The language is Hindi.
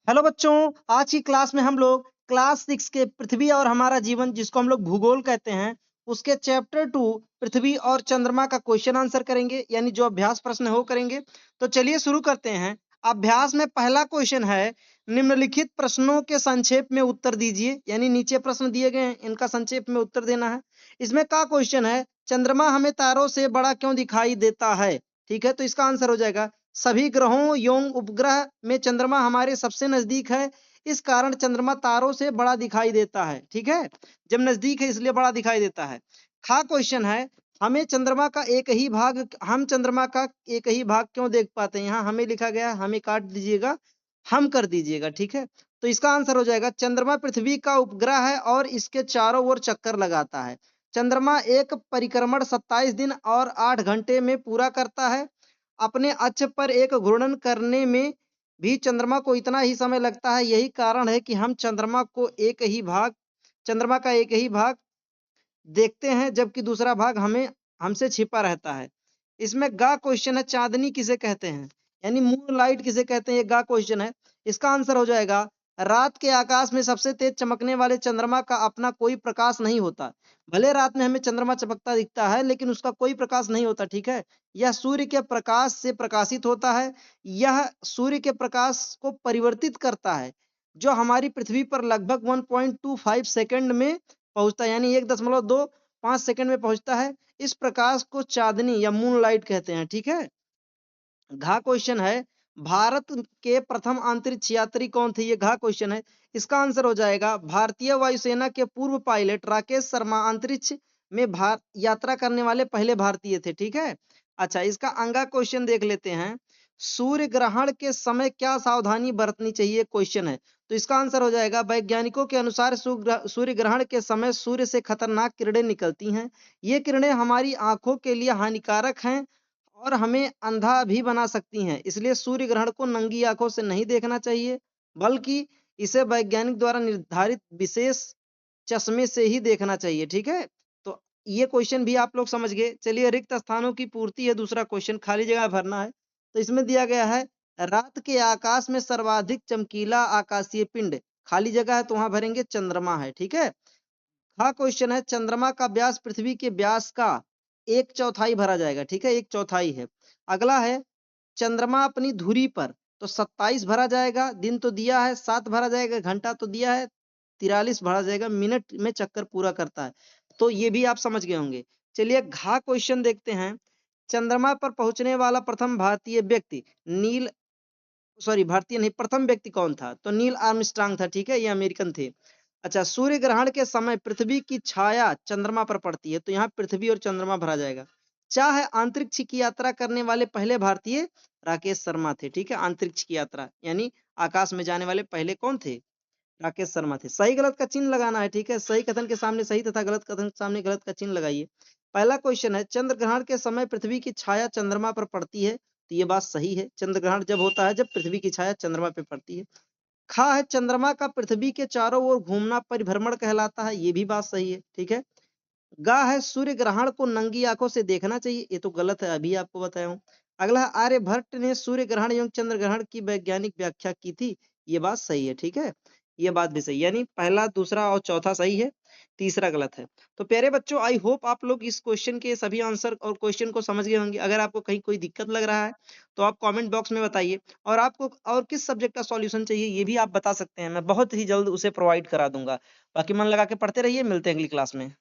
हेलो बच्चों, आज की क्लास में हम लोग क्लास 6 के पृथ्वी और हमारा जीवन जिसको हम लोग भूगोल कहते हैं, उसके चैप्टर 2 पृथ्वी और चंद्रमा का क्वेश्चन आंसर करेंगे, यानी जो अभ्यास प्रश्न है वो करेंगे। तो चलिए शुरू करते हैं। अभ्यास में पहला क्वेश्चन है, निम्नलिखित प्रश्नों के संक्षेप में उत्तर दीजिए, यानी नीचे प्रश्न दिए गए हैं, इनका संक्षेप में उत्तर देना है। इसमें का क्वेश्चन है, चंद्रमा हमें तारों से बड़ा क्यों दिखाई देता है? ठीक है, तो इसका आंसर हो जाएगा सभी ग्रहों एवं उपग्रह में चंद्रमा हमारे सबसे नजदीक है, इस कारण चंद्रमा तारों से बड़ा दिखाई देता है। ठीक है, जब नजदीक है इसलिए बड़ा दिखाई देता है। खा क्वेश्चन है, हम चंद्रमा का एक ही भाग क्यों देख पाते हैं? यहाँ हमें लिखा गया है, हमें काट दीजिएगा, हम कर दीजिएगा। ठीक है, तो इसका आंसर हो जाएगा चंद्रमा पृथ्वी का उपग्रह है और इसके चारों ओर चक्कर लगाता है। चंद्रमा एक परिक्रमण 27 दिन और 8 घंटे में पूरा करता है। अपने अक्ष पर एक घूर्णन करने में भी चंद्रमा को इतना ही समय लगता है। यही कारण है कि हम चंद्रमा का एक ही भाग देखते हैं, जबकि दूसरा भाग हमें हमसे छिपा रहता है। इसमें गा क्वेश्चन है, चांदनी किसे कहते हैं, यानी मून लाइट किसे कहते हैं, ये गा क्वेश्चन है। इसका आंसर हो जाएगा रात के आकाश में सबसे तेज चमकने वाले चंद्रमा का अपना कोई प्रकाश नहीं होता। भले रात में हमें चंद्रमा चमकता दिखता है, लेकिन उसका कोई प्रकाश नहीं होता। ठीक है, यह सूर्य के प्रकाश से प्रकाशित होता है। यह सूर्य के प्रकाश को परिवर्तित करता है, जो हमारी पृथ्वी पर लगभग 1.25 सेकंड में पहुंचता है, यानी 1.25 सेकंड में पहुंचता है। इस प्रकाश को चांदनी या मून लाइट कहते हैं। ठीक है, घा क्वेश्चन है, भारत के प्रथम अंतरिक्ष यात्री कौन थे? ये घा क्वेश्चन है। इसका आंसर हो जाएगा भारतीय वायुसेना के पूर्व पायलट राकेश शर्मा अंतरिक्ष में यात्रा करने वाले पहले भारतीय थे। ठीक है, अच्छा, इसका अंगा क्वेश्चन देख लेते हैं। सूर्य ग्रहण के समय क्या सावधानी बरतनी चाहिए? क्वेश्चन है, तो इसका आंसर हो जाएगा वैज्ञानिकों के अनुसार सूर्य ग्रहण के समय सूर्य से खतरनाक किरणें निकलती हैं। ये किरणें हमारी आंखों के लिए हानिकारक हैं और हमें अंधा भी बना सकती हैं। इसलिए सूर्य ग्रहण को नंगी आंखों से नहीं देखना चाहिए, बल्कि इसे वैज्ञानिक द्वारा निर्धारित विशेष चश्मे से ही देखना चाहिए। ठीक है, तो ये क्वेश्चन भी आप लोग समझ गए। चलिए, रिक्त स्थानों की पूर्ति है दूसरा क्वेश्चन, खाली जगह भरना है। तो इसमें दिया गया है रात के आकाश में सर्वाधिक चमकीला आकाशीय पिंड, खाली जगह है तो वहां भरेंगे चंद्रमा है। ठीक है, हाँ, क्वेश्चन है चंद्रमा का व्यास पृथ्वी के व्यास का 1/4 भरा जाएगा। ठीक है, 1/4 है। अगला है चंद्रमा अपनी धुरी पर, तो 27 भरा जाएगा, दिन तो दिया है, 7 भरा जाएगा, घंटा तो दिया है, 43 भरा जाएगा, मिनट में चक्कर पूरा करता है। तो ये भी आप समझ गए होंगे। चलिए, घा क्वेश्चन देखते हैं। चंद्रमा पर पहुंचने वाला प्रथम भारतीय व्यक्ति नील सॉरी भारतीय नहीं, प्रथम व्यक्ति कौन था? तो नील आर्मस्ट्रांग था। ठीक है, ये अमेरिकन थे। अच्छा, सूर्य ग्रहण के समय पृथ्वी की छाया चंद्रमा पर पड़ती है, तो यहाँ पृथ्वी और चंद्रमा भरा जाएगा। चाहे अंतरिक्ष की यात्रा करने वाले पहले भारतीय राकेश शर्मा थे। ठीक है, अंतरिक्ष की यात्रा यानी आकाश में जाने वाले पहले कौन थे? राकेश शर्मा थे। सही गलत का चिन्ह लगाना है। ठीक है, सही कथन के सामने सही तथा गलत कथन के सामने गलत का चिन्ह लगाइए। पहला क्वेश्चन है, चंद्र ग्रहण के समय पृथ्वी की छाया चंद्रमा पर पड़ती है, तो ये बात सही है। चंद्र ग्रहण जब होता है जब पृथ्वी की छाया चंद्रमा पे पड़ती है। खा है, चंद्रमा का पृथ्वी के चारों ओर घूमना परिभ्रमण कहलाता है, ये भी बात सही है। ठीक है, गा है, सूर्य ग्रहण को नंगी आंखों से देखना चाहिए, ये तो गलत है, अभी आपको बताया हूं। अगला है, आर्यभट्ट ने सूर्य ग्रहण एवं चंद्र ग्रहण की वैज्ञानिक व्याख्या की थी, ये बात सही है। ठीक है, ये बात भी सही, यानी पहला दूसरा और चौथा सही है, तीसरा गलत है। तो प्यारे बच्चों, आई होप आप लोग इस क्वेश्चन के सभी आंसर और क्वेश्चन को समझ गए होंगे। अगर आपको कहीं कोई दिक्कत लग रहा है तो आप कमेंट बॉक्स में बताइए, और आपको और किस सब्जेक्ट का सॉल्यूशन चाहिए ये भी आप बता सकते हैं, मैं बहुत ही जल्द उसे प्रोवाइड करा दूंगा। बाकी मन लगा के पढ़ते रहिए, मिलते हैं अगली क्लास में।